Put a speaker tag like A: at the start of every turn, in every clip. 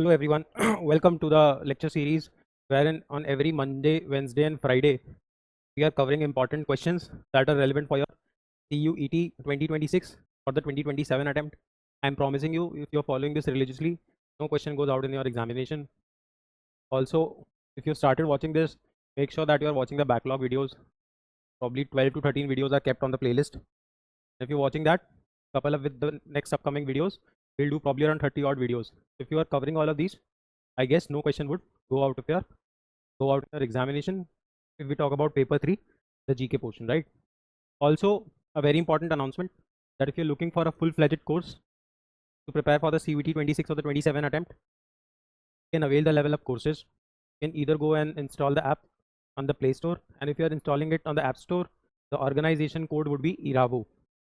A: Hello everyone, welcome to the lecture series wherein on every Monday, Wednesday and Friday we are covering important questions that are relevant for your CUET 2026 or the 2027 attempt. I am promising you, if you're following this religiously, no question goes out in your examination. Also, if you started watching this, make sure that you are watching the backlog videos. Probably 12 to 13 videos are kept on the playlist. If you're watching that, couple up with the next upcoming videos, we'll do probably around 30 odd videos. If you are covering all of these, I guess no question would go out in your examination if we talk about paper 3, the GK portion, right? Also, a very important announcement that if you're looking for a full-fledged course to prepare for the CUET 26 or the 27 attempt, you can avail the Level Up courses. You can either go and install the app on the Play Store, and if you are installing it on the App Store, the organization code would be IRAVO,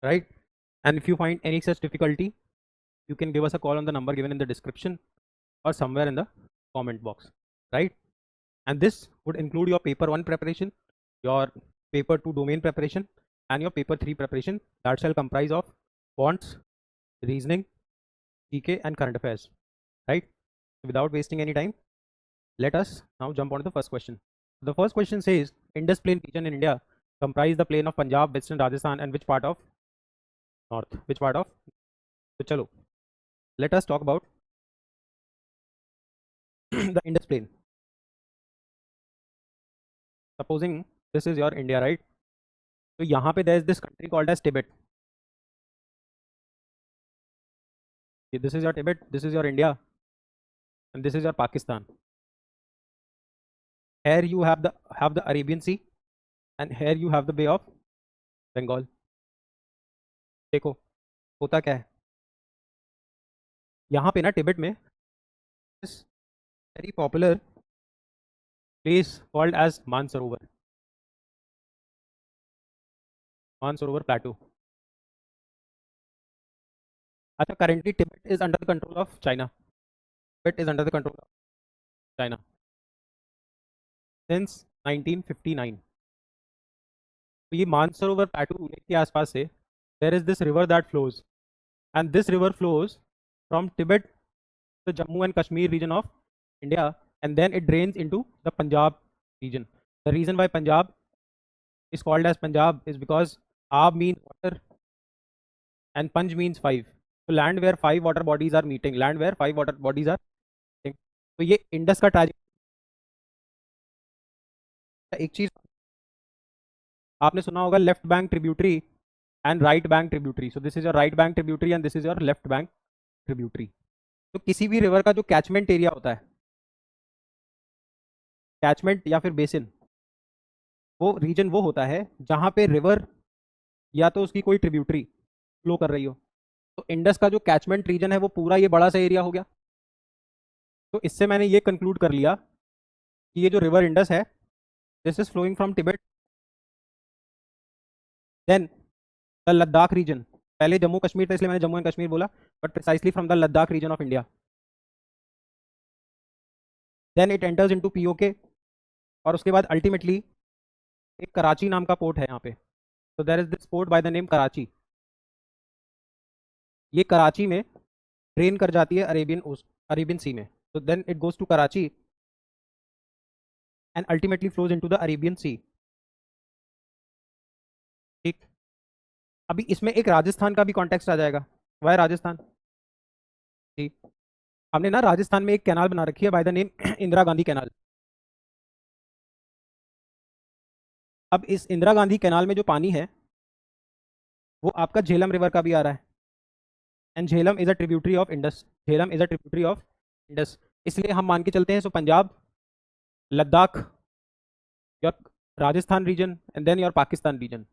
A: right? And if you find any such difficulty, you can give us a call on the number given in the description or somewhere in the comment box, right? And this would include your paper 1 preparation, your paper 2 domain preparation, and your paper 3 preparation that shall comprise of quants, reasoning, GK and current affairs, right? Without wasting any time, let us now jump on to the first question. The first question says, Indus Plain region in India comprise the plain of Punjab, Western Rajasthan and which part of North? Which part of? So chalo, let us talk about the Indus Plain. Supposing this is your India, right? So यहाँ पे there is this country called as Tibet. This is your Tibet, this is your India, and this is your Pakistan. Here you have the Arabian Sea, and here you have the Bay of Bengal. देखो होता क्या है यहाँ पे ना Tibet में this very popular place called as Mansarovar Plateau. अच्छा, currently Tibet is under the control of China. Tibet is under the control of China since 1959. तो ये मानसरोवर प्लेटू के आसपास से there is this river that flows, and this river flows from Tibet, the Jammu and Kashmir region of India, and then it drains into the Punjab region. The reason why Punjab is called as Punjab is because Ab means water and Panj means 5. So land where 5 water bodies are meeting, land where 5 water bodies are meeting. तो ये Indus का trajectory. एक चीज आपने सुना होगा, left bank tributary and right bank tributary. So this is your right bank tributary and this is your left bank tributary. तो किसी भी रिवर का जो कैचमेंट एरिया होता है, कैचमेंट या फिर बेसिन, वो रीजन वो होता है जहां पे रिवर या तो उसकी कोई ट्रिब्यूटरी फ्लो कर रही हो. तो इंडस का जो कैचमेंट रीजन है वो पूरा ये बड़ा सा एरिया हो गया. तो इससे मैंने ये कंक्लूड कर लिया कि ये जो रिवर इंडस है, this is flowing from Tibet, then the Ladakh region. पहले जम्मू कश्मीर था इसलिए मैंने जम्मू एंड कश्मीर बोला, but precisely from the Ladakh region of India. Then it enters into PoK, और उसके बाद अल्टीमेटली एक कराची नाम का पोर्ट है यहाँ पे. तो there is this port by the name Karachi. ये कराची में ड्रेन कर जाती है अरेबियन सी में. तो then it goes to Karachi and ultimately flows into the Arabian sea. ठीक, अभी इसमें एक राजस्थान का भी कॉन्टेक्स्ट आ जाएगा. वह राजस्थान, ठीक, हमने ना राजस्थान में एक कैनाल बना रखी है bye the name Indira Gandhi canal. अब इस इंदिरा गांधी कैनाल में जो पानी है वो आपका झेलम रिवर का भी आ रहा है, and Jhelum is a tributary of Indus. Jhelum is a tributary of Indus. इसलिए हम मान के चलते हैं, so Punjab, Ladakh, your Rajasthan region and then your Pakistan region,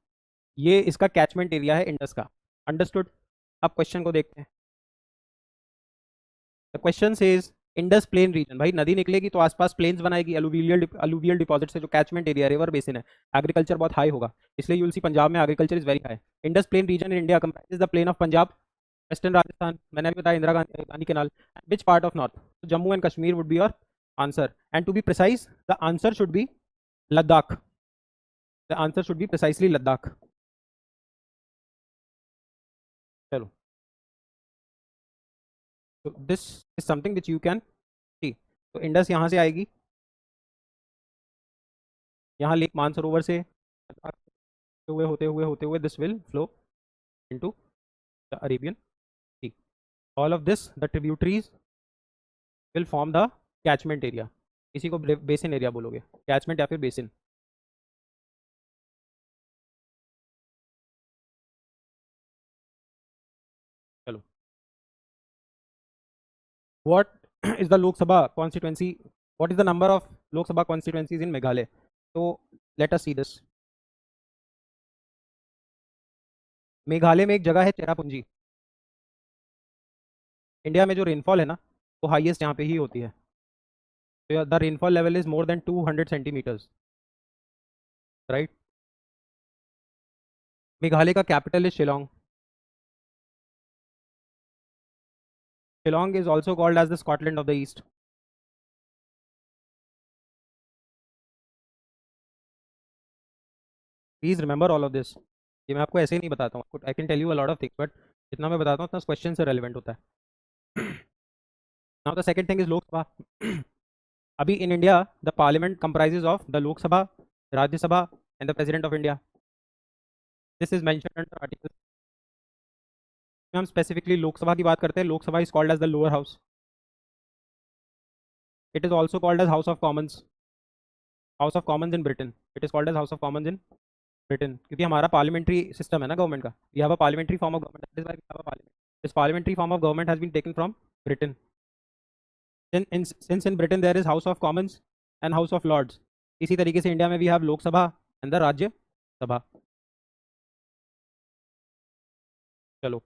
A: ये इसका कैचमेंट एरिया है इंडस का. अंडरस्टूड. अब क्वेश्चन को देखते हैं. The question says Indus plain region. भाई नदी निकलेगी तो आसपास प्लेन्स बनाएगी, अलुवियल डिपॉजिट से जो कैचमेंट एरिया रिवर बेसिन है, एग्रीकल्चर बहुत हाई होगा, इसलिए यूल सी पंजाब में agriculture is very high. Indus plain region in India comprises the plain of Punjab, western Rajasthan, मैंने अभी बताया Indira Gandhi canal, which part of north? Jammu and Kashmir would be your answer, and to be precise the answer should be Ladakh. The answer should be precisely Ladakh. चलो, so this is something which you can तो इंडस यहाँ से आएगी, यहाँ lake Mansarovar से होते हुए this will flow into the Arabian sea. All of this the tributaries will form the catchment area. इसी को बेसिन एरिया बोलोगे, कैचमेंट या फिर बेसिन। चलो, what is the Lok Sabha constituency? What is the number of Lok Sabha constituencies in Meghalaya? So let us see this. Meghalaya में एक जगह है चेरापूंजी। इंडिया में जो रेनफॉल है ना, वो हाईएस्ट यहाँ पे ही होती है। तो the rainfall level is more than 200 centimetres, right. Meghalaya का capital is Shillong. Shillong is also called as the Scotland of the east. Please remember all of this. ये मैं आपको ऐसे ही नहीं बताता हूँ, I can tell you a lot of things, but जितना मैं बताता हूँ उतना क्वेश्चन से रेलिवेंट होता है। Now the second thing is Lok Sabha. अभी in India the parliament comprises of the Lok Sabha, Rajya Sabha and the president of India. This is mentioned under article. हम स्पेसिफिकली लोकसभा की बात करते हैं, Lok Sabha is called as the lower house. It is also called as House of Commons. House of Commons in Britain, it is called as House of Commons in Britain, क्योंकि हमारा parliamentary system है ना government का। We have a parliamentary form of government, that is why we have a parliament. This parliamentary form of government has been taken from Britain. Since in Britain there is House of Commons and House of Lords, इसी तरीके से India में भी have Lok Sabha and the Rajya Sabha. चलो,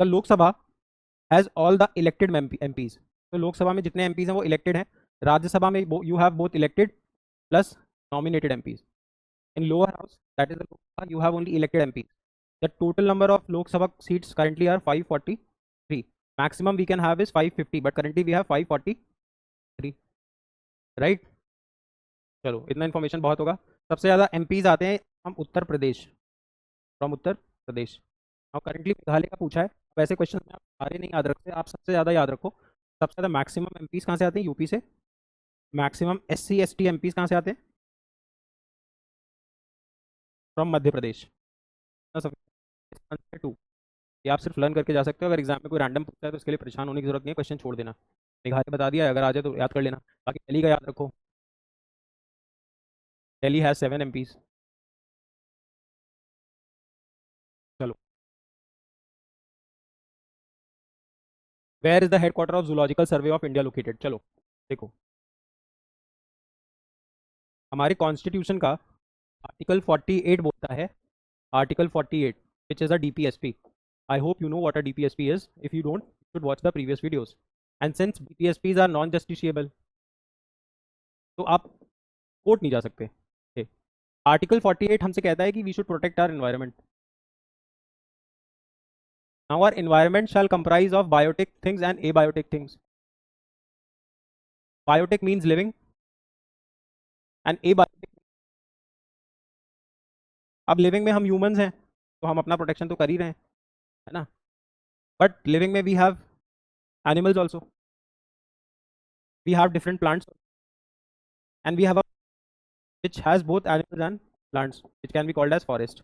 A: the Lok Sabha has all the elected MPs. तो लोकसभा में जितने MPs हैं वो इलेक्टेड हैं। राज्यसभा में you have both elected plus nominated MPs. In lower house, that is the Lok Sabha, you have only elected MPs. The total number of Lok Sabha seats currently are 543। Maximum we can have is 550, but currently we have 543, right. चलो, इतना information बहुत होगा। सबसे ज़्यादा MPs आते हैं हम Uttar Pradesh, from Uttar Pradesh. और करेंटली मेघालय का पूछा है। वैसे क्वेश्चन में आप सारे नहीं याद रखते, आप सबसे ज़्यादा याद रखो। सबसे ज़्यादा मैक्सिमम एमपीज कहाँ से आते हैं? यूपी से। मैक्सिमम एससी एसटी एमपीज कहाँ से आते हैं? फ्रॉम मध्य प्रदेश। टू, ये आप सिर्फ लर्न करके जा सकते हो। अगर एग्जाम में कोई रैंडम पूछता है तो इसके लिए परेशान होने की जरूरत नहीं है, क्वेश्चन छोड़ देना। मेघालय बता दिया है, अगर आ जाए तो याद कर लेना। बाकी दिल्ली का याद रखो, दिल्ली हैज 7 एमपीज। चलो, where is the headquarter of zoological survey of India located? चलो देखो, हमारे कॉन्स्टिट्यूशन का आर्टिकल 48 बोलता है, article 48, which is a DPSP. I hope you know what a DPSP is. If you don't, you should watch the previous videos. And since DPSPs are non-justiciable, तो आप court नहीं जा सकते। आर्टिकल 48 हमसे कहता है कि we should protect our environment. Now our environment shall comprise of biotic things and abiotic things. Biotic means living and abiotic. अब लिविंग में हम ह्यूमंस हैं तो हम अपना प्रोटेक्शन तो कर ही रहे हैं, है ना। बट लिविंग में we have animals also, we have different plants, and we have which has both animals and plants, which can be called as forest.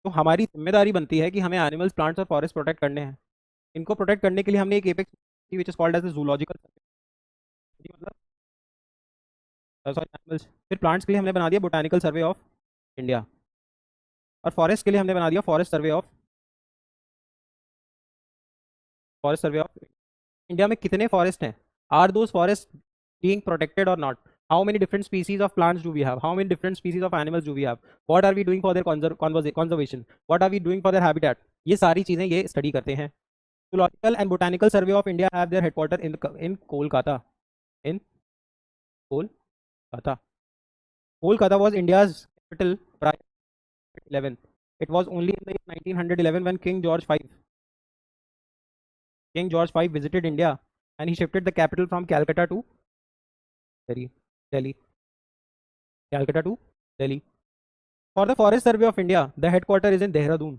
A: तो हमारी जिम्मेदारी बनती है कि हमें एनिमल्स, प्लांट्स और फॉरेस्ट प्रोटेक्ट करने हैं। इनको प्रोटेक्ट करने के लिए हमने एक apex which is called as the zoological, मतलब सॉरी एनिमल्स। फिर प्लांट्स के लिए हमने बना दिया बोटानिकल सर्वे ऑफ इंडिया, और फॉरेस्ट के लिए हमने बना दिया फॉरेस्ट सर्वे ऑफ इंडिया। में कितने फॉरेस्ट हैं? Are those forest being protected or not? How many different species of plants do we have? How many different species of animals do we have? What are we doing for their conservation? What are we doing for their habitat? ये सारी चीज़ें ये study करते हैं। Zoological and Botanical Survey of India have their headquarters in Kolkata. In Kolkata. Kolkata was India's capital prior to 11. It was only in the year 1911 when King George V visited India, and he shifted the capital from Calcutta to Delhi. Calcutta to Delhi. For the Forest Survey of India, the headquarter is in Dehradun.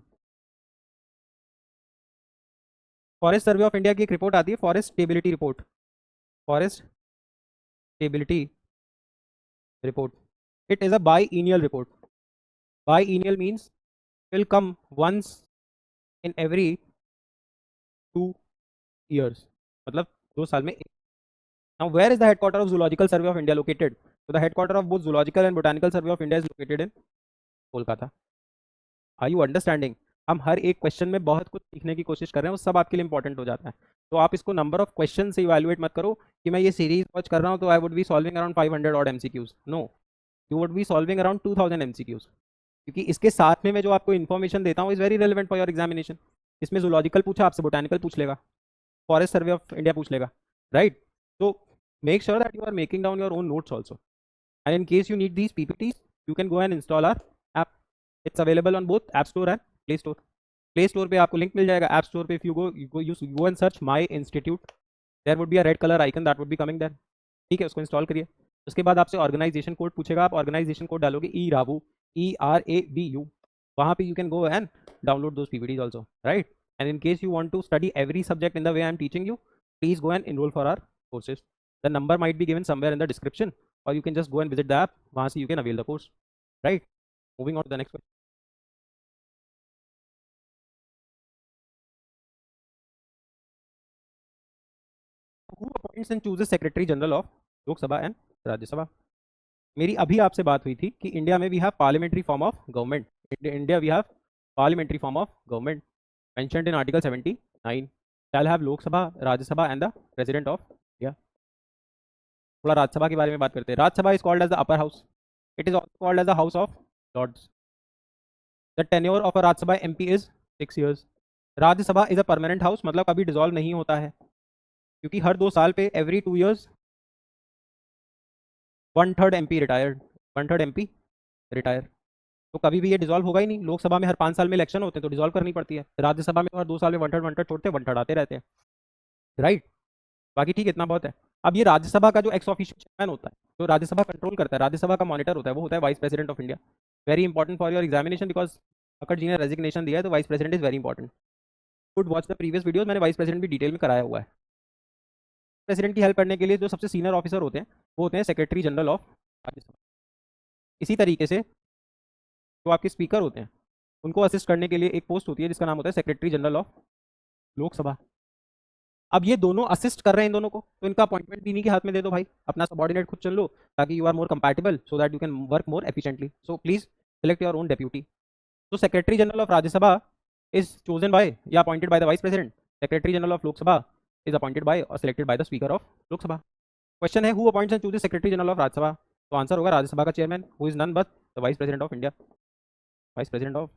A: Forest survey of India की एक report आती है, forest stability report, forest stability report. It is a biennial report. Biennial means will come once in every 2 years, मतलब 2 साल में. Now, where is the headquarter of Zoological Survey of India located? So, the headquarter of both Zoological and Botanical Survey of India is located in Kolkata. Are you understanding? हम हर एक question में बहुत कुछ सीखने की कोशिश कर रहे हैं, वो सब आपके लिए इंपॉर्टेंट हो जाता है. तो आप इसको नंबर ऑफ क्वेश्चन से इवैल्यूएट मत करो कि मैं ये सीरीज वॉच कर रहा हूँ तो I would be solving around 500 odd MCQs. No, you would be solving around 2000 MCQs, क्योंकि इसके साथ में मैं जो आपको इन्फॉर्मेशन देता हूँ is very relevant for your examination. इसमें जूलॉजिकल पूछा आपसे, बोटानिकल पूछ लेगा, फॉरेस्ट सर्वे ऑफ इंडिया पूछ लेगा, राइट? तो make sure that you are making down your own notes also, and in case you need these PPTs you can go and install our app. It's available on both App Store and Play Store. Play Store पे आपको link मिल जाएगा. App Store पे if you go and search My Institute, there would be a red color icon that would be coming there. ठीक है, उसको install करिए. उसके बाद आपसे ऑर्गेनाइजेशन कोड पूछेगा, आप ऑर्गेनाइजेशन कोड डालोगे ERAVU, ERAVU. वहाँ पे you can go and download those PPTs also, right? And in case you want to study every subject in the way I am teaching you, please go and enroll for our courses. The number might be given somewhere in the description, or you can just go and visit the app. वहाँ से you can avail the course, right? Moving on to the next one. Who appoints and chooses Secretary General of Lok Sabha and Rajya Sabha? मेरी अभी आपसे बात हुई थी कि India में we have parliamentary form of government. India we have parliamentary form of government mentioned in Article 79. Shall have Lok Sabha, Rajya Sabha and the President of India. थोड़ा राज्यसभा के बारे में बात करते हैं. Rajya Sabha is called as the upper house. It is also called as the house of lords. The tenure of a Rajya Sabha MP is 6 years. Rajya Sabha is a permanent house, मतलब कभी dissolve नहीं होता है, क्योंकि हर 2 साल पे every 2 years 1/3 MP retired, 1/3 MP retire. तो कभी भी ये डिसॉल्व होगा ही नहीं. लोकसभा में हर 5 साल में इलेक्शन होते हैं तो डिसॉल्व करनी पड़ती है. राज्यसभा में तो हर 2 साल में 1/3 छोड़ते हैं, 1/3 आते रहते हैं, राइट? बाकी ठीक है, इतना बहुत है. अब ये राज्यसभा का जो एक्स ऑफिशियल चेयरमैन होता है, जो राज्यसभा कंट्रोल करता है, राज्यसभा का मॉनिटर होता है, वो होता है vice president of India. Very important for your examination, because अकर जी ने रेजिग्नेशन दिया है तो vice president is very important. Good watch the previous video, मैंने वाइस प्रेसिडेंट भी डिटेल में कराया हुआ है. प्रेसिडेंट की हेल्प करने के लिए जो सबसे सीनियर ऑफिसर होते हैं वो होते हैं सेक्रेटरी जनरल ऑफ राज्यसभा. इसी तरीके से जो आपके स्पीकर होते हैं उनको असिस्ट करने के लिए एक पोस्ट होती है जिसका नाम होता है सेक्रेटरी जनरल ऑफ लोकसभा. अब ये दोनों असिस्ट कर रहे हैं इन दोनों को, तो इनका अपॉइंटमेंट भी इन्हीं के हाथ में दे दो भाई. अपना सबॉर्डिनेट खुद चुन लो ताकि you are more compatible, so that you can work more efficiently. So please select your own deputy. तो secretary general of Rajya Sabha is chosen by या appointed by the vice president. Secretary general of Lok Sabha is appointed by और selected by the speaker of Lok Sabha. Question है, who appoints and chooses secretary general of Rajya Sabha? तो answer होगा राज्यसभा का chairman, who is none but the vice president of India. Vice president of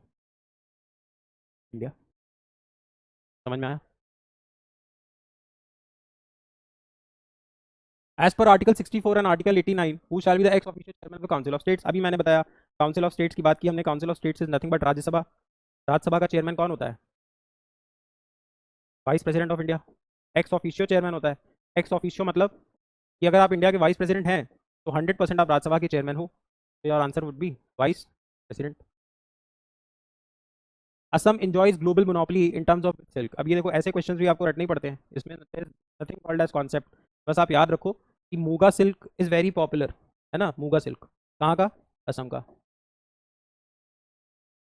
A: India. समझ में आया? As per article 64 and article 89, who shall be the ex officio chairman of council of states? अभी मैंने बताया council of states की बात की हमने. Council of states is nothing but Rajya Sabha. Rajya Sabha का चेयरमैन कौन होता है? Vice president of India. Ex officio chairman होता है. एक्स ऑफिशियो मतलब कि अगर आप इंडिया के वाइस प्रेसिडेंट हैं तो 100% आप राज्यसभा के चेयरमैन हो. तो your answer would B vice president. Assam enjoys global monopoly in terms of silk. अब ये देखो, ऐसे क्वेश्चंस भी आपको रटने ही पड़ते हैं. इसमें नथिंग कॉल्ड एज कॉन्सेप्ट. बस आप याद रखो कि muga silk is very popular, है ना? मूगा सिल्क कहाँ का? असम का.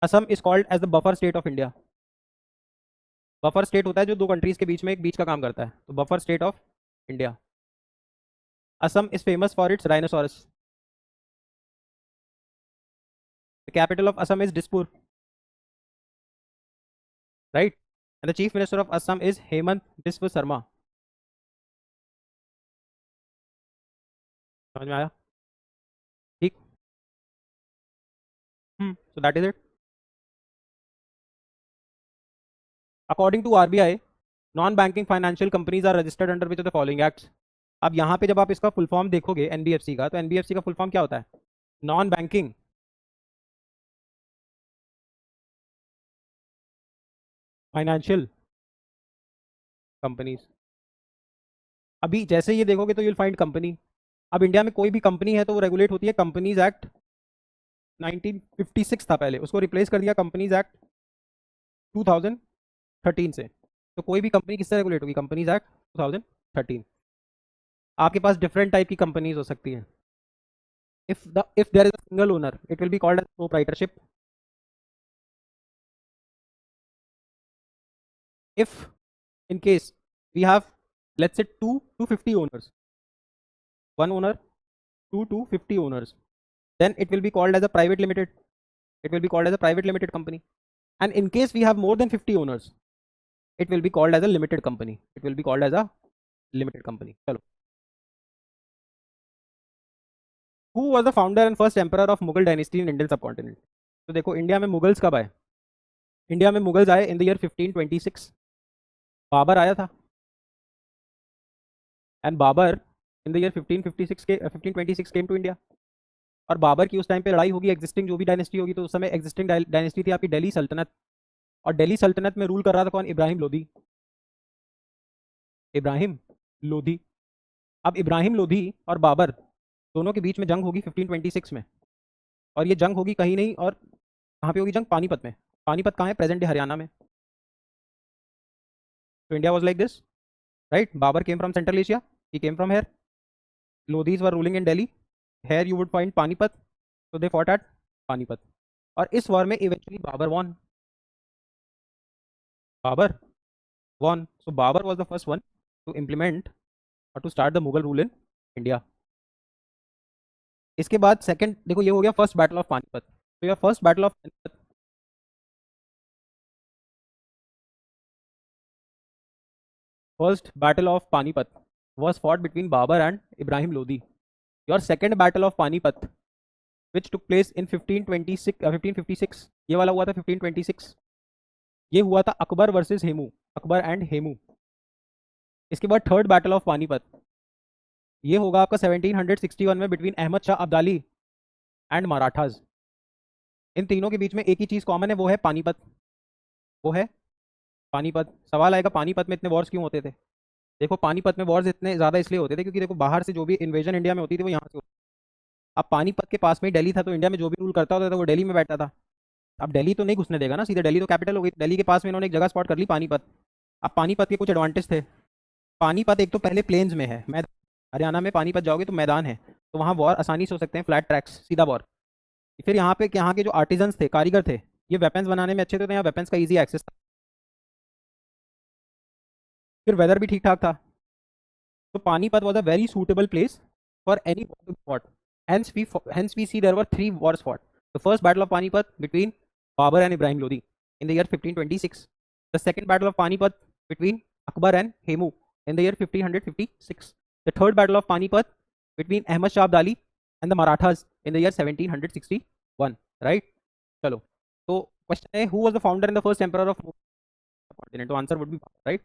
A: Assam is called as the buffer state of India. Buffer state होता है जो दो कंट्रीज के बीच में एक बीच का काम करता है, तो buffer state of India. Assam is famous for its rhinoceros. The capital of Assam is Dispur, right? And the chief minister of Assam is Himanta Biswa Sarma. समझ में आया? ठीक. So that is it. According to RBI, non banking financial companies are registered under which of the following acts. अब यहाँ पे जब आप इसका फुल फॉर्म देखोगे एनबीएफसी का, तो एनबीएफसी का फुल फॉर्म क्या होता है? Non banking financial companies. अभी जैसे ये देखोगे तो यूल फाइंड कंपनी. अब इंडिया में कोई भी कंपनी है तो वो रेगुलेट होती है कंपनीज एक्ट 1956 था पहले, उसको रिप्लेस कर दिया कंपनीज एक्ट 2013 से. तो तो कोई भी कंपनी किससे रेगुलेट होगी? Companies act 2013। आपके पास डिफरेंट टाइप की कंपनीज हो सकती हैं। if there is a single owner, it will be called as proprietorship. If in case we have, let's say, 2 to 50 owners, one owner, 2 to 50 owners, then it will be called as a private limited. It will be called as a private limited company. And in case we have more than 50 owners, it will be called as a limited company. It will be called as a limited company. Chalo. Who was the founder and first emperor of Mughal dynasty in Indian subcontinent? तो देखो India में Mughals कब आए? India में Mughals आए इन the year 1526। Babur आया था, and Babur in the year 1556 के 1526 केम टू इंडिया। और बाबर की उस टाइम पे लड़ाई होगी एग्जिस्टिंग जो भी डायनेस्टी होगी, तो उस समय एग्जिस्टिंग डायनेस्टी थी आपकी दिल्ली सल्तनत। और दिल्ली सल्तनत में रूल कर रहा था कौन? इब्राहिम लोधी। इब्राहिम लोधी। अब इब्राहिम लोधी और बाबर दोनों के बीच में जंग होगी 1526 में। और ये जंग होगी कहीं नहीं, और कहाँ पे होगी जंग? पानीपत में। पानीपत कहाँ है? प्रेजेंट डे हरियाणा में। तो India was like this, right? Babur came from central Asia, he came from here, Lodhis were ruling in Delhi, here you would find Panipat, so they fought at Panipat. और इस वॉर में eventually Babur won. Babur won. So Babur was the first one to implement or to start the Mughal rule in India. इसके बाद second देखो, ये हो गया first battle of Panipat. तो ये first battle of Panipat, first battle of Panipat was fought between Babur and Ibrahim Lodi. Your second battle of Panipat, which took place in 1556, ये वाला हुआ था 1526। ये हुआ था अकबर वर्सेस हेमू, अकबर एंड हेमू। इसके बाद थर्ड बैटल ऑफ पानीपत, ये होगा आपका 1761 में बिटवीन अहमद शाह अब्दाली एंड मराठाज। इन तीनों के बीच में एक ही चीज़ कॉमन है, वो है पानीपत। वो है पानीपत। सवाल आएगा पानीपत में इतने वॉर्स क्यों होते थे? देखो पानीपत में वॉर्स इतने ज़्यादा इसलिए होते थे क्योंकि देखो बाहर से जो भी इन्वेजन इंडिया में होती थी वो यहाँ से होती। अब पानीपत के पास में ही दिल्ली था, तो इंडिया में जो भी रूल करता होता था वो दिल्ली में बैठता था। अब दिल्ली तो नहीं घुसने देगा ना सीधे, दिल्ली तो कैपिटल हो गई। दिल्ली के पास में इन्होंने एक जगह स्पॉट कर ली, पानीपत। अब पानीपत के कुछ एडवांटेज थे। पानीपत एक तो पहले प्लेन्स में है, मैदान। हरियाणा में पानीपत जाओगे तो मैदान है, तो वहाँ वॉर आसानी से हो सकते हैं, फ्लैट ट्रैक्स, सीधा वॉर। फिर यहाँ पे यहाँ के जो आर्टिजन्स थे, कारीगर थे, ये वेपन्स बनाने में अच्छे थे, तो यहाँ वेपन्स का ईजी एक्सेस था। फिर वेदर भी ठीक ठाक था। तो Panipat was a very suitable place for any war to be fought. Hence we see there were 3 wars fought. The first battle of Panipat between Babur and Ibrahim Lodi in the year 1526. The second battle of Panipat between Akbar and Hemu in the year 1556. The third battle of Panipat between Ahmad Shah Abdali and the Marathas in the year 1761. Right? Chalo. So question है, who was the founder and the first emperor of subcontinent? So answer would be right.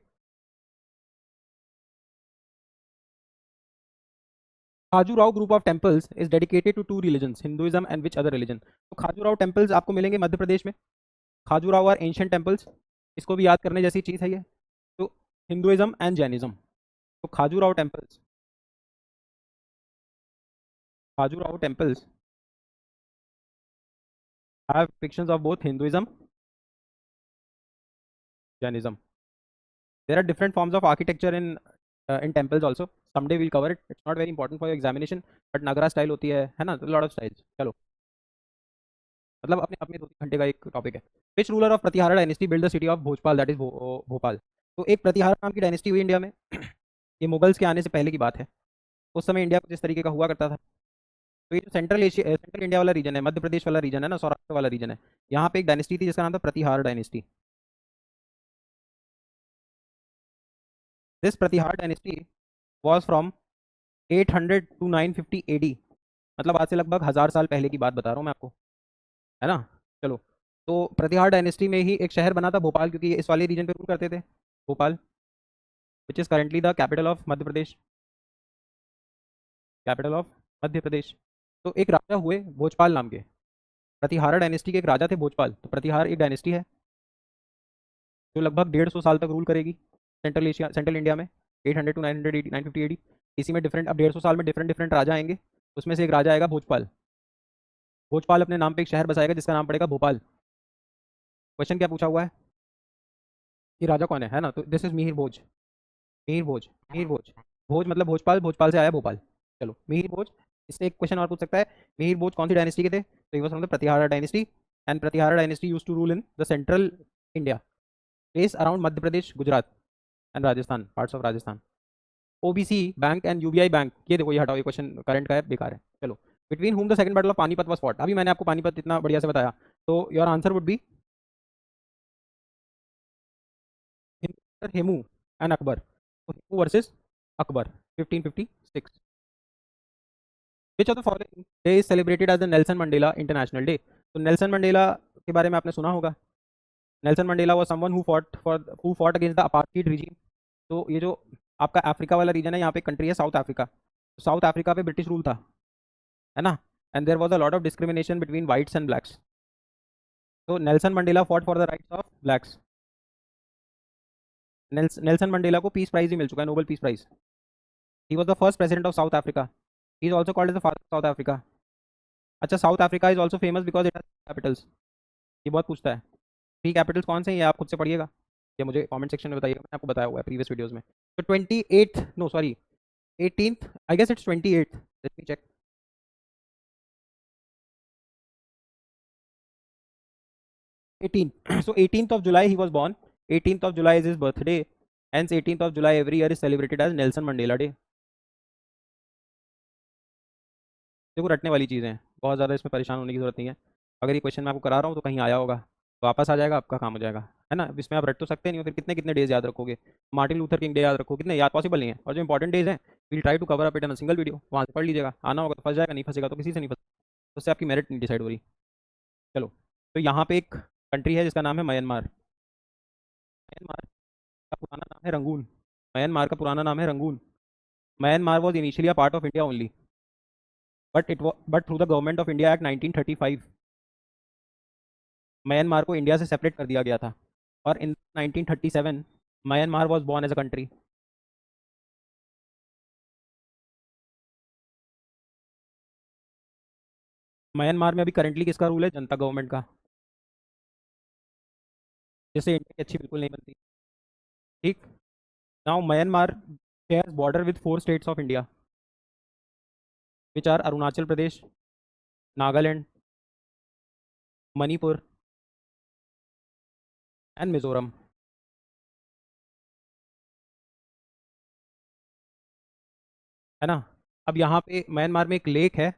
A: Khajuraho group of temples is dedicated to 2 religions, Hinduism and which other religion? तो Khajuraho temples आपको मिलेंगे मध्य प्रदेश में। Khajuraho are ancient temples, इसको भी याद करने जैसी चीज़ है ये। तो हिंदुइज्म एंड जैनिज्म, तो Khajuraho temples, Khajuraho temples have pictures of both Hinduism, Jainism. There are different forms of architecture in temples also. Someday we'll cover it. It's not very important for your examination, but Nagara style होती है ना? तो lot of styles. चलो, मतलब अपने आप में 2-3 घंटे का एक टॉपिक है। Which ruler of Pratihara dynasty built the city of Bhopal, that is Bhopal? तो एक प्रतिहारा नाम की डायनेस्टी हुई इंडिया में। ये मुगल्स के आने से पहले की बात है। उस समय इंडिया कुछ इस तरीके का हुआ करता था। तो ये जो सेंट्रल इंडिया वाला रीजन है, मध्य प्रदेश वाला रीजन है ना, सौराष्ट्र वाला रीजन है, यहाँ पे एक डायनेस्टी थी जिसका नाम था Pratihara dynasty. This Pratihara dynasty was from 800 to 950 AD, मतलब आज से लगभग 1000 साल पहले की बात बता रहा हूँ मैं आपको, है ना? चलो, तो प्रतिहार डायनेस्टी में ही एक शहर बना था भोपाल, क्योंकि ये इस वाले रीजन पे रूल करते थे। Bhopal which is currently the capital of Madhya Pradesh, capital of Madhya Pradesh. तो एक राजा हुए भोजपाल नाम के, प्रतिहारा डायनेस्टी के एक राजा थे भोजपाल। तो प्रतिहार एक डायनेस्टी है जो लगभग 150 साल तक रूल करेगी सेंट्रल इंडिया में, 800 to 950 AD। इसी में डिफरेंट, अब 150 साल में डिफरेंट डिफरेंट राजा आएंगे, उसमें से एक राजा आएगा भोजपाल। भोजपाल अपने नाम पे एक शहर बसाएगा जिसका नाम पड़ेगा भोपाल। क्वेश्चन क्या पूछा हुआ है? ये राजा कौन है ना? तो दिस इज मिहिर भोज। मिहिर भोज, मिहिर भोज। भोज मतलब भोजपाल, भोजपाल से आया भोपाल। चलो मिहिर भोज। इससे एक क्वेश्चन और पूछ सकता है। मिहिर भोज कौन सी डायनेस्टी के थे? तो ये was from the Pratihara dynasty. And Pratihara dynasty used to rule in the central India, place around Madhya Pradesh, Gujarat and Rajasthan, parts of Rajasthan. OBC bank and UBI bank, ये देखो, ये हटाओ, ये क्वेश्चन करंट का है, बेकार है। चलो, between whom the second battle of Panipat was fought. अभी मैंने आपको पानीपत इतना बढ़िया से बताया, तो your answer would be Hemu and Akbar. Hemu versus Akbar, 1556। Which of the following day is celebrated as the Nelson Mandela international day? तो नेल्सन मंडेला के बारे में आपने सुना होगा। Nelson Mandela was someone who fought against the apartheid regime. तो ये जो आपका अफ्रीका वाला रीजन है, यहाँ पे कंट्री है साउथ अफ्रीका। साउथ अफ्रीका पे ब्रिटिश रूल था, है ना? And there was a lot of discrimination between whites and blacks. तो Nelson Mandela fought for the rights of blacks. Nelson Mandela को पीस प्राइज ही मिल चुका है, Nobel peace prize. He was the first president of South Africa. He is also called as the father of South Africa. अच्छा, South Africa is also famous because it has Capitals. ये बहुत पूछता है। Three Capitals कौन से हैं, ये आप खुद से पढ़िएगा, ये मुझे कमेंट सेक्शन में बताइएगा, मैंने आपको बताया हुआ है प्रीवियस वीडियोस में। तो 28th, no sorry, 18th, I guess it's 28th, let me check. 18th, so 18th of July he was born. 18th of July is his birthday. Hence 18th of July every year is celebrated as Nelson Mandela Day. देखो, रटने वाली चीज़ें हैं, बहुत ज़्यादा इसमें परेशान होने की जरूरत नहीं है। अगर ये क्वेश्चन मैं आपको करा रहा हूँ तो कहीं आया होगा, वापस आ जाएगा, आपका काम हो जाएगा, है ना? इसमें आप रट तो सकते नहीं हो, फिर कितने कितने डेज याद रखोगे? मार्टिन लूथर किंग डे याद रखो, कितने याद? पॉसिबल नहीं है। और जो इंपॉर्टेंट डेज हैं, will try to cover up it in single video, वहाँ से पढ़ लीजिएगा, आना होगा तो फंस जाएगा, नहीं फंसेगा तो किसी से नहीं फंस, उससे आपकी मेरिट नहीं डिसाइड हो रही। चलो, तो यहाँ पे एक कंट्री है जिसका नाम है म्यांमार। म्यांमार का पुराना नाम है रंगून। म्यांमार का पुराना नाम है Rangoon. Myanmar was initially a part of India only, but through the government of India act 1935 Myanmar को इंडिया से सेपरेट कर दिया गया था। और in 1937 Myanmar was born as a country. Myanmar में अभी करंटली किसका रूल है? जनता गवर्नमेंट का, जिससे इंडिया की अच्छी बिल्कुल नहीं बनती। ठीक। Now Myanmar shares border with 4 states of India, which are Arunachal Pradesh, Nagaland, Manipur and Mizoram, है ना? अब यहाँ पे म्यांमार में एक लेक है।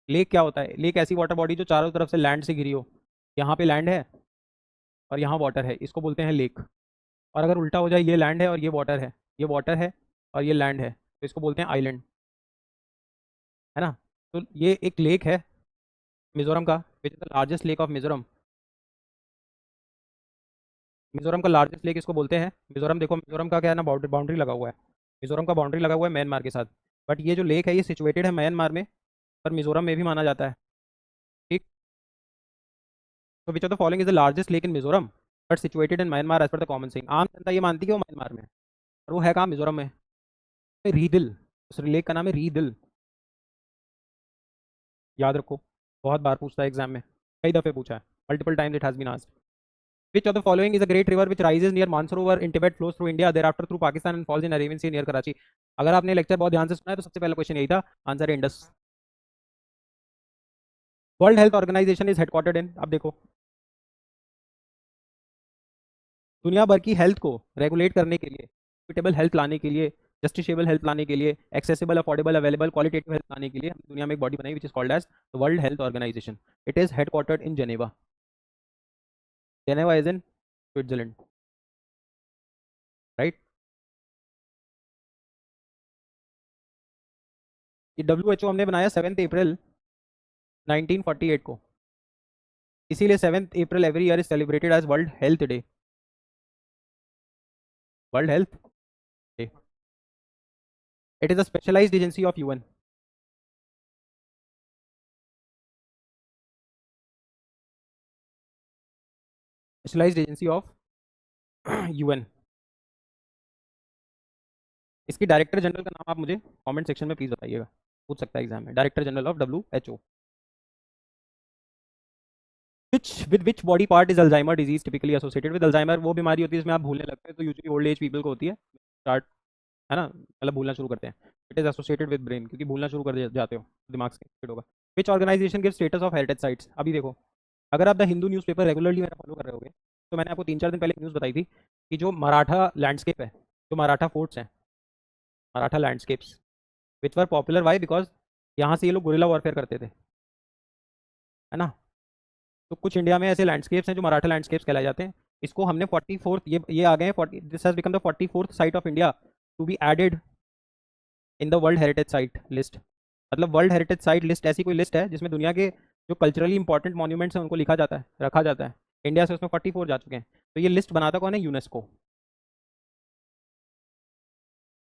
A: लेक क्या होता है? लेक ऐसी वाटर बॉडी जो चारों तरफ से लैंड से घिरी हो। यहाँ पे लैंड है और यहाँ वाटर है, इसको बोलते हैं लेक। और अगर उल्टा हो जाए, ये लैंड है और ये वाटर है, ये वाटर है और ये लैंड है, तो इसको बोलते हैं आइलैंड, है ना? तो ये एक लेक है मिजोरम का, विच is the largest lake of Mizoram. Mizoram का लार्जेस्ट लेक इसको बोलते हैं। मिजोरम, देखो मिजोरम का क्या है ना, बाउंड्री बाउंड्री लगा हुआ है। मिजोरम का बाउंड्री लगा हुआ है म्यांमार के साथ। बट ये जो लेक है ये सिचुएटेड है म्यांमार में, पर मिजोरम में भी माना जाता है। ठीक। तो which of the following is the largest lake in Mizoram but situated in Myanmar as per the common thing? आम जनता ये मानती है कि वो म्यांमार में है, और वो है कहाँ? मिजोरम में। रीदिल, उस लेक का नाम है रीदिल। याद रखो, बहुत बार पूछता है एग्जाम में, कई दफ़े पूछा है, multiple times it has been asked. Which of the following is a great river which rises near Mansarovar in Tibet, flows through India, thereafter through Pakistan and falls in Arabian Sea near Karachi? अगर आपने lecture बहुत ध्यान से सुना है तो सबसे पहला क्वेश्चन यही था, आंसर है Indus. World health organization is headquartered in, अब देखो, दुनिया भर की हेल्थ को रेगुलेट करने के लिए, इक्विटेबल हेल्थ लाने के लिए, जस्टिसेबल हेल्थ लाने के लिए, accessible, affordable, available, qualitative health लाने के लिए हमने दुनिया में एक बॉडी बनाई which is called as the world health organization. It is headquartered in Geneva. Geneva is in Switzerland, right? ये WHO हमने बनाया 7 अप्रैल 1948 को, इसीलिए 7 April every year is celebrated as world health day. World health day. It is a specialized agency of UN। Specialized agency of UN। इसकी director general का नाम आप मुझे कमेंट सेक्शन में प्लीज बताइएगा, पूछ सकता है एग्जाम में, director general of WHO। Which body part is Alzheimer disease typically associated with Alzheimer? वो बीमारी होती है जिसमें आप भूलने लगते हैं, तो यूजुअली ओल्ड एज पीपल को होती है, स्टार्ट, है ना, मतलब भूलना शुरू करते हैं। It is associated with brain, क्योंकि भूलना शुरू कर जाते हो, दिमाग से affected होगा। Which organisation give status of heritage sites? अभी देखो, अगर आप द हिंदू न्यूज़पेपर रेगुलरली मेरा फॉलो कर रहे होगे, तो मैंने आपको 3-4 दिन पहले न्यूज़ बताई थी कि जो मराठा लैंडस्केप है, जो मराठा फोर्ट्स हैं, Maratha landscapes, which were popular why, because यहाँ से ये लोग गुरिल्ला वॉरफेयर करते थे, है ना। तो कुछ इंडिया में ऐसे लैंडस्केप्स हैं जो मराठा लैंडस्केप्स कहलाए जाते हैं। इसको हमने 44th, ये आ गए हैं 40, this has become the 44th site of India to be added in the world heritage site list. मतलब वर्ल्ड हेरिटेज साइट लिस्ट ऐसी कोई लिस्ट है जिसमें दुनिया के जो कल्चरली इंपॉर्टेंट मॉन्यूमेंट्स हैं उनको लिखा जाता है, रखा जाता है। इंडिया से उसमें 44 जा चुके हैं। तो ये लिस्ट बनाता कौन है? यूनेस्को, है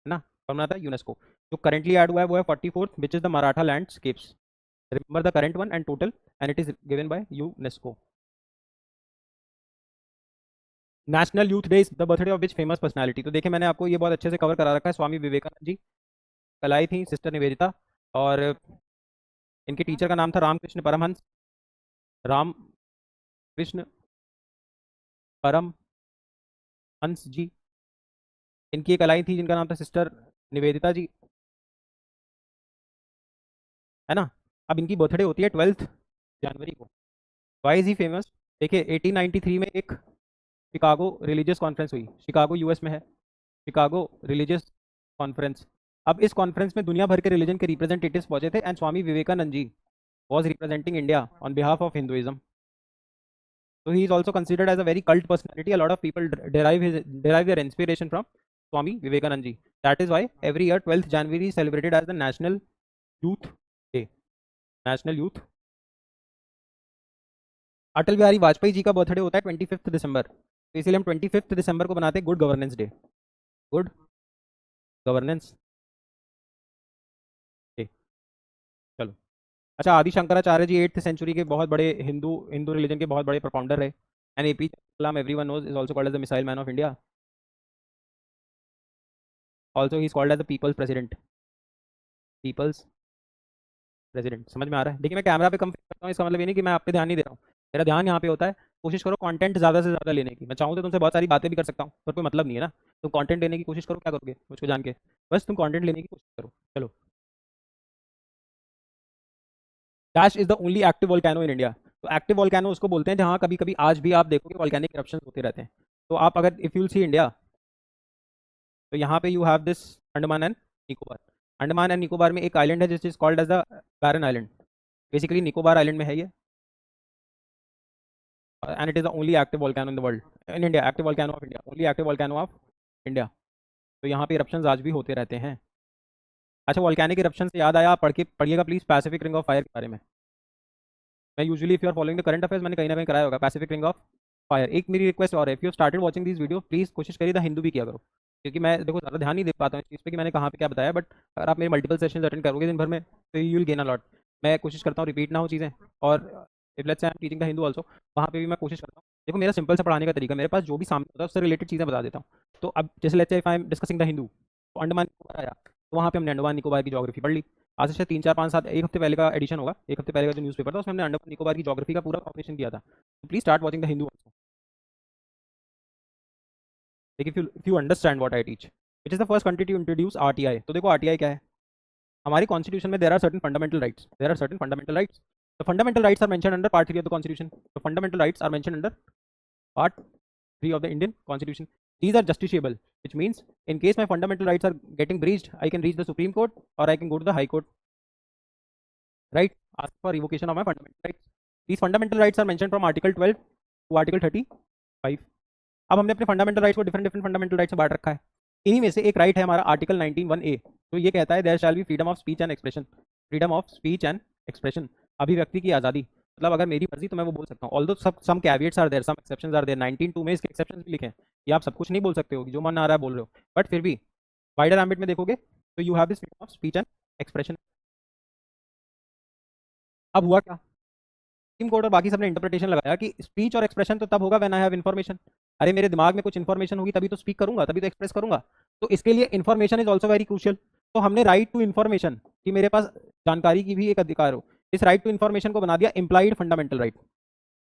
A: ना, कौन बनाता है? यूनेस्को। जो करेंटली ऐड हुआ है वो है 44th, which is the Maratha landscapes. Remember the current one and total, and it is given by UNESCO. National youth day is the birthday of which famous personality? तो देखिए, मैंने आपको ये बहुत अच्छे से कवर करा रखा है। स्वामी विवेकानंद जी, कल आई थी सिस्टर निवेदिता, और इनके टीचर का नाम था रामकृष्ण परमहंस, राम कृष्ण परमहंस जी। इनकी एक अलाई थी जिनका नाम था सिस्टर निवेदिता जी, है ना। अब इनकी बर्थडे होती है 12 जनवरी को। Why is he famous? देखिए, 1893 में एक शिकागो रिलीजियस कॉन्फ्रेंस हुई, शिकागो यूएस में है, शिकागो रिलीजियस कॉन्फ्रेंस। अब इस कॉन्फ्रेंस में दुनिया भर के रिलीजन के रिप्रेजेंटेटिव्स पहुंचे थे, and Swami Vivekananda ji was representing India on behalf of Hinduism. So he is also considered as a very cult personality. A lot of people derive their inspiration from Swami Vivekanand ji. That is why every year 12th January is celebrated as the National Youth Day. National Youth. Atal Bihari Vajpayee ji का birthday होता है 25 दिसंबर, तो इसीलिए हम 25 दिसंबर को बनाते हैं good governance day. Good governance day. चलो, अच्छा, आदि शंकराचार्य जी 8th सेंचुरी के बहुत बड़े हिंदू हिंदू रिलीजन के बहुत बड़े प्रोपाउंडर रहे। And APJ Abdul Kalam, everyone knows, is also called as the missile man of India. Also he is called as the people's president. People's president, समझ में आ रहा है? देखिए, मैं कैमरा पे कम करता हूँ, इसका मतलब ये नहीं कि मैं आप पे ध्यान नहीं दे रहा हूँ, मेरा ध्यान यहाँ पे होता है। कोशिश करो कंटेंट ज़्यादा से ज़्यादा लेने की। मैं चाहूँ तो तुमसे बहुत सारी बातें भी कर सकता हूँ, पर कोई मतलब नहीं है ना। तुम कंटेंट लेने की कोशिश करो, क्या करोगे मुझको जान के? बस तुम कंटेंट लेने की कोशिश करो। चलो, dash is the only active volcano in India. तो एक्टिव वोल्केनो उसको बोलते हैं जहाँ कभी कभी आज भी आप देखोगे वोल्केनिक इरप्शन होते रहते हैं। तो आप अगर इफ यू सी इंडिया, तो यहाँ पे you have this Andaman and Nicobar. Andaman and Nicobar में एक आइलैंड है जिस is called as the barren island. Basically Nicobar island में है ये, and it is the only active volcano in the world, in India, active volcano of India, only active volcano of India. तो यहाँ पे इरप्शन आज भी होते रहते हैं। अच्छा, वोल्केनिक इरप्शन से याद आया, पढ़िएगा please pacific ring of fire के बारे में। मैं usually, if you are following the current affairs, मैंने कहीं ना कहीं कराया होगा पैसिफिक रिंग ऑफ फायर। एक मेरी रिक्वेस्ट और है, if you started watching this video, please कोशिश करिए द हिंदू भी किया करो, क्योंकि मैं देखो ज़्यादा ध्यान नहीं दे पाता हूँ इस चीज़ पे कि मैंने कहाँ पे क्या बताया। बट अगर आप मेरे मल्टीपल सेशंस अटेंड करोगे दिन भर में, तो you will gain a lot. मैं कोशिश करता हूँ रिपीट ना हो चीज़ें, और if let's say I am teaching the Hindu also, वहाँ पे भी मैं कोशिश करता हूँ। देखो, मेरा सिंपल से पढ़ाने का तरीका, मेरे पास जो भी सामने होता है उससे रिलेटेड चीज़ें बता देता हूँ। तो अब जैसे let's say if I am discussing the Hindu, तो अंडमान निकोबार आया, तो वहाँ पे हमने अंडमान निकोबार की ज्योग्राफी पढ़ ली। आज से 3-4-5-7 एक हफ्ते पहले का एडिशन होगा, एक हफ्ते पहले का जो न्यूज़पेपर था उसमें हमने अंडमान निकोबार की ज्योग्राफी का पूरा ऑपरेशन किया था। तो please start watching the Hindu also, देखिए, if you understand what I teach. Which is the first country to introduce RTI? तो देखो, आरटीआई क्या है? हमारी कॉन्स्टिट्यूशन में there are certain fundamental rights, there are certain fundamental rights. The fundamental rights are mention under part 3 of the constitution. The fundamental rights are mention under part 3 of the Indian Constitution. These are justiciable, which means in case my fundamental rights are getting breached, I can reach the Supreme Court or I can go to the High Court, right? Ask for revocation of my fundamental rights. These fundamental rights are mentioned from Article 12 to Article 35. अब हमने अपने fundamental rights को different different fundamental rights में बांट रखा है। इन्हीं में से एक राइट है हमारा आर्टिकल 19(1)(a), तो ये कहता है there shall be freedom of speech and expression. Freedom of speech and expression, अभिव्यक्ति की आज़ादी। मतलब अगर मेरी मर्जी तो मैं वो बोल सकता हूँ, although some caveats are there, some exceptions are there. 19(2) में इसके एक्सेप्शंस भी लिखे हैं कि आप सब कुछ नहीं बोल सकते हो, जो मन आ रहा है बोल रहे हो, बट फिर भी वाइडर एम्बिट में देखोगे तो you have this freedom of speech and expression. अब हुआ क्या? सुप्रीम कोर्ट और बाकी सबने इंटरप्रिटेशन लगाया कि स्पीच और एक्सप्रेशन तो तब होगा व्हेन आई हैव इन्फॉर्मेशन। अरे, मेरे दिमाग में कुछ इन्फॉर्मेशन होगी तभी तो स्पीक करूंगा, तभी तो एक्सप्रेस करूंगा। तो इसके लिए information is also very crucial. तो हमने राइट टू इन्फॉर्मेशन, कि मेरे पास जानकारी की भी एक अधिकार हो, इस राइट टू इन्फॉर्मेशन को बना दिया इम्प्लाइड फंडामेंटल राइट।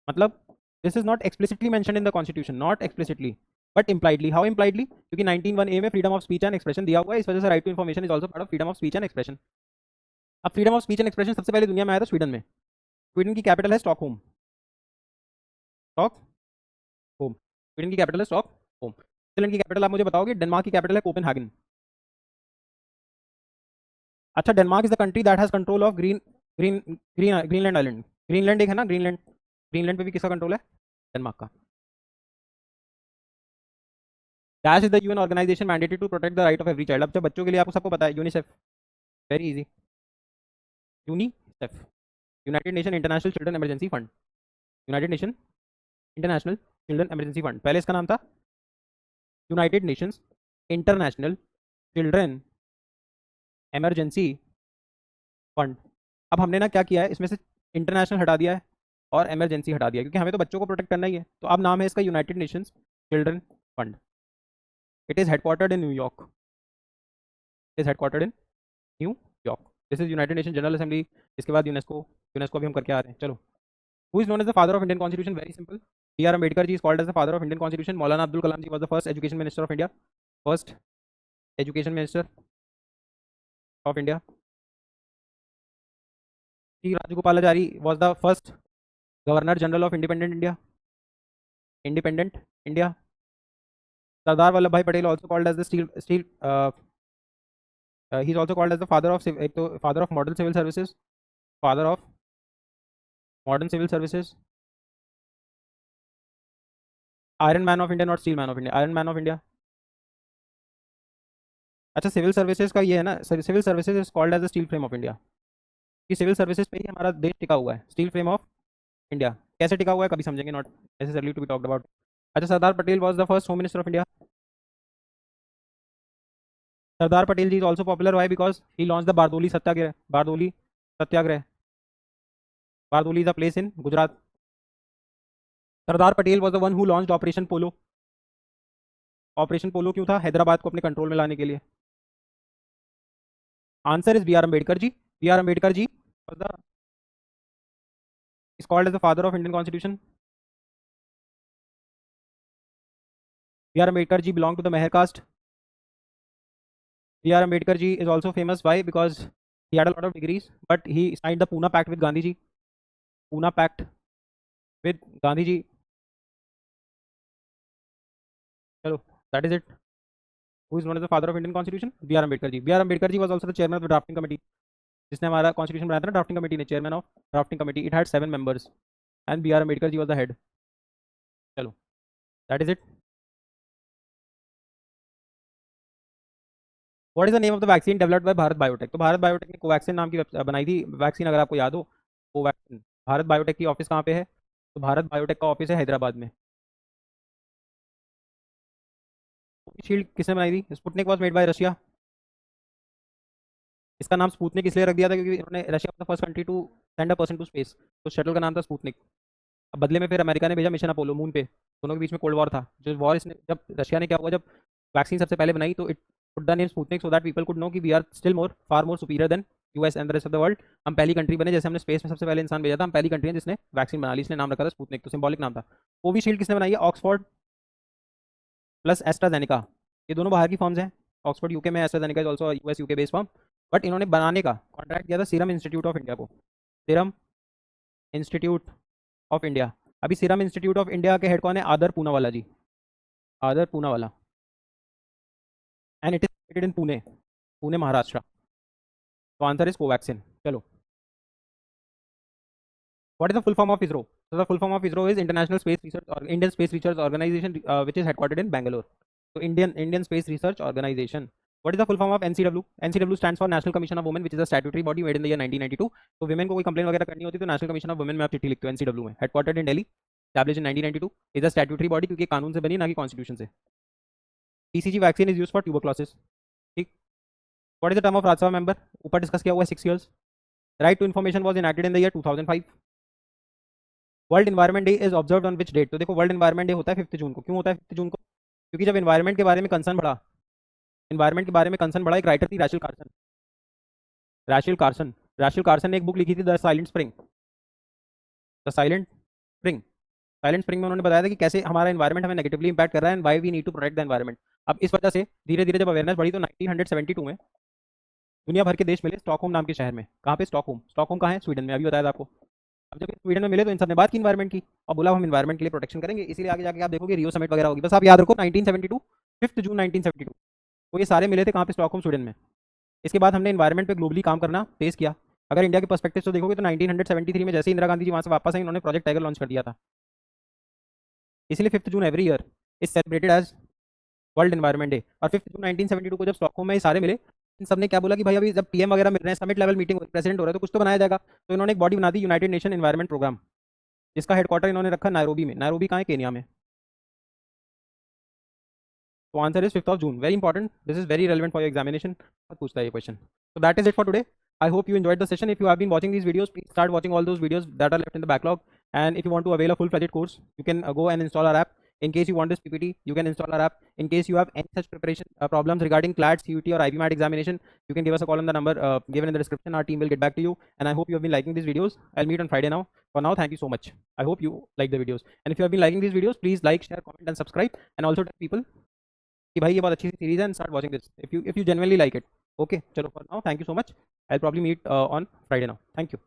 A: मतलब this is not explicitly mention in the constitution, not explicitly but impliedly. How impliedly? क्योंकि 19(1)(a) में freedom of speech and expression दिया हुआ है, इस वजह से right to information is also part of freedom of speech and expression. अब freedom of speech and expression सबसे पहले दुनिया में आया था स्वीडन में। स्वीडन की कैपिटल है स्टॉकहोम। स्टॉकहोम स्वीडन की कैपिटल है स्टॉकहोम। स्विट्जरलैंड की कैपिटल आप मुझे बताओगे? डेनमार्क की कैपिटल है कोपेनहेगन। अच्छा, Denmark is the country that has control of Greenland island. Greenland एक है ना, ग्रीनलैंड। ग्रीनलैंड पे भी किसका कंट्रोल है? डेनमार्क का। Dash is the UN organisation mandated to protect the right of every child. अब जब बच्चों के लिए आपको सबको पता है, UNICEF. Very easy, UNICEF, united nation international children emergency fund. United nation international children emergency fund, पहले इसका नाम था united nations international children emergency fund. अब हमने ना क्या किया है, इसमें से इंटरनेशनल हटा दिया है और इमरजेंसी हटा दिया है, क्योंकि हमें तो बच्चों को प्रोटेक्ट करना ही है। तो अब नाम है इसका United Nations children fund. It is headquartered in New York. Is headquartered in New York. This is United nation general assembly. इसके बाद यूनेस्को। यूनेस्को भी हम करके आ रहे हैं। चलो, who is known as the father of Indian constitution? Very simple, B R Ambedkar ji is called as the father of Indian constitution. Maulana Abdul Kalam ji was the first education minister of India. First education minister of India. C Rajagopalachari was the first governor general of independent India. Independent India. Sardar Vallabh Bhai Patel also called as the steel he is also called as the father of एक तो father of modern civil services, father of modern civil services, iron man of India, not steel man of India, iron man of India। अच्छा, civil services का ये है ना, civil services is called as the steel frame of India. कि civil services पे ही हमारा देश टिका हुआ है, स्टील फ्रेम ऑफ इंडिया। कैसे टिका हुआ है कभी समझेंगे, not necessarily to be talked about. अच्छा, Sardar Patel was the first home minister of India. Sardar Patel ji is also popular why? Because he launch the Bardoli Satyagraha. Bardoli Satyagraha. Bardoli is a place in Gujarat. Sardar Patel was the one who launched Operation Polo. Operation Polo क्यों था? हैदराबाद को अपने control में लाने के लिए। Answer is B R Ambedkar ji. B R Ambedkar ji is called as the father of Indian Constitution. B.R. Ambedkar ji belonged to the Meher caste. B.R. Ambedkar ji is also famous why? Because he had a lot of degrees, but he signed the Pune Pact with Gandhi ji. Pune Pact with Gandhi ji. Chalo, that is it. Who is known as the father of Indian Constitution? B.R. Ambedkar ji. B.R. Ambedkar ji was also the chairman of the drafting committee. जिसने हमारा constitution बनाया था ना, drafting committee ने, chairman of drafting committee. It had 7 members and B R Ambedkar ji was the head. चलो, that is it. What is the name of the vaccine developed by Bharat Biotech? तो Bharat biotech ने Covaxin नाम की बनाई थी वैक्सीन, अगर आपको याद हो। कोवैक्सीन, भारत बायोटेक की ऑफिस कहाँ पे है? तो भारत बायोटेक का ऑफिस है हैदराबाद में। शील्ड किसने बनाई थी? Sputnik was made by Russia. इसका नाम स्पुतनिक इसलिए रख दिया था क्योंकि उन्होंने, Russia was the first country to send a person to space, तो शटल का नाम था स्पुतनिक। अब बदले में फिर अमेरिका ने भेजा मिशन अपोलो मून पे। दोनों के बीच में कोल्ड वॉर था। जो वॉर इसने, जब रशिया ने क्या हुआ, जब वैक्सीन सबसे पहले बनाई तो it put the name Sputnik so that people could know कि we are still more, far more superior than US and the rest of the world. हम पहली कंट्री बने, जैसे हमने स्पेस में सबसे पहले इंसान भेजा था, हम पहली कंट्री है जिसने वैक्सीन बना ली, इसने नाम रखा था स्पुतनिक, तो सिंबॉलिक नाम था। कोविशील्ड किसने बनाई है? Oxford plus AstraZeneca. ये दोनों बाहर की फॉर्म्स हैं। ऑक्सफोर्ड यूके में, AstraZeneca is also US UK based form. But इन्होंने बनाने का कॉन्ट्रैक्ट किया था सीरम इंस्टीट्यूट ऑफ इंडिया को। Serum institute of India. अभी सीरम इंस्टीट्यूट ऑफ इंडिया के हेड कौन है? आदर पूनावाला जी। आदर Poonawalla. And it is located in Pune, Pune Maharashtra. तो आंसर इज कोवैक्सीन। चलो, what is the full form of ISRO? So the full form of ISRO is International Space Research or Indian Space Research Organization, which is headquartered in Bangalore. So Indian Space Research Organization. What is the full form of NCW? NCW stands for National Commission of Women, which is a statutory body made in the year 1992. तो women को कोई complain वगैरह करनी होती है तो national commission of women में आप चिट्ठी लिखते हो NCW में। Headquartered in Delhi, established in 1992, is a statutory body क्योंकि कानून से बनी, ना कि कॉन्स्टिट्यूशन से। BCG vaccine is use for tuberculosis. ठीक। What is the term of Rajya Sabha member? ऊपर डिस्कस किया हुआ है, 6 years। Right to information was enacted in the year 2005। World environment day is observed on which date? तो देखो, world environment day होता है 5 जून को। क्यों होता है 5 जून को? क्योंकि जब एनवायरमेंट के बारे में कंसर्न बढ़ा, एनवायरमेंट के बारे में कंसर्न बढ़ा, एक राइटर थी Rachel Carson. Rachel Carson, Rachel Carson ने एक बुक लिखी थी the silent spring. The silent spring. Silent spring में उन्होंने बताया था कि कैसे हमारा एनवायरमेंट हमें नेगेटिवली इंपैक्ट कर रहा है and why we need to protect the environment. अब इस वजह से धीरे धीरे जब अवेयरनेस बढ़ी तो 1972 में दुनिया भर के देश मिले स्टॉकहोम नाम के शहर में। कहाँ पे? स्टॉकहोम। स्टॉकहोम कहाँ है? स्वीडन में। अभी बताया था आपको। अब जब स्वीडन में मिले तो इन सब ने बात की इन्वायरमेंट की और बोला हम इन्वायरमेंट के लिए प्रोटेक्शन करेंगे, इसीलिए आगे जाके आप देखोगे रियो समिट वगैरह होगी। बस आप याद रखो 1972 5 जून 1972 को ये सारे मिले थे। कहाँ पे? स्टॉकहोम स्वीडन में। इसके बाद हमने इन्वायरमेंट पे ग्लोबली काम करना तेज किया। अगर इंडिया के पर्सपेक्टिव से देखोगे तो 1973 में जैसे इंदिरा गांधी जी वहाँ से वापस आई उन्होंने प्रोजेक्ट टाइगर लॉन्च कर दिया था। इसलिए 5 June every year is celebrated as world environment day. और 5 जून 1972 को जब स्टॉकहोम में ये सारे मिले, इन सब ने क्या बोला कि भाई अभी जब पीएम वगैरह मिल रहे हैं, समिट लेवल मीटिंग प्रेसिडेंट हो रहा है, तो कुछ तो बनाया जाएगा। तो इन्होंने एक बॉडी बना दी, यूनाइटेड नेशन एनवायरमेंट प्रोग्राम, जिसका हेडक्वार्टर इन्होंने रखा नायरोबी में। नायरोबी कहाँ है? केनिया में। तो answer is 5 June. Very important, this is very relevant for your examination. बहुत पूछता है ये question. So that is it for today. I hope you enjoyed the session. If you have been watching these videos, please start watching all those videos that are left in the backlog. And if you want to avail a full-fledged course, you can go and install our app. In case you want this PPT, you can install our app. In case you have any such preparation problems regarding CLAT, CUT or IB-MAT examination, you can give us a call on the number given in the description. Our team will get back to you. And I hope you have been liking these videos. I'll meet on Friday now. For now, thank you so much. I hope you like the videos. And if you have been liking these videos, please like, share, comment, and subscribe. And also tell people कि भाई ये बहुत अच्छी सी series है, and start watching this if you genuinely like it. Okay, चलो for now thank you so much. I will probably meet on Friday now. Thank you.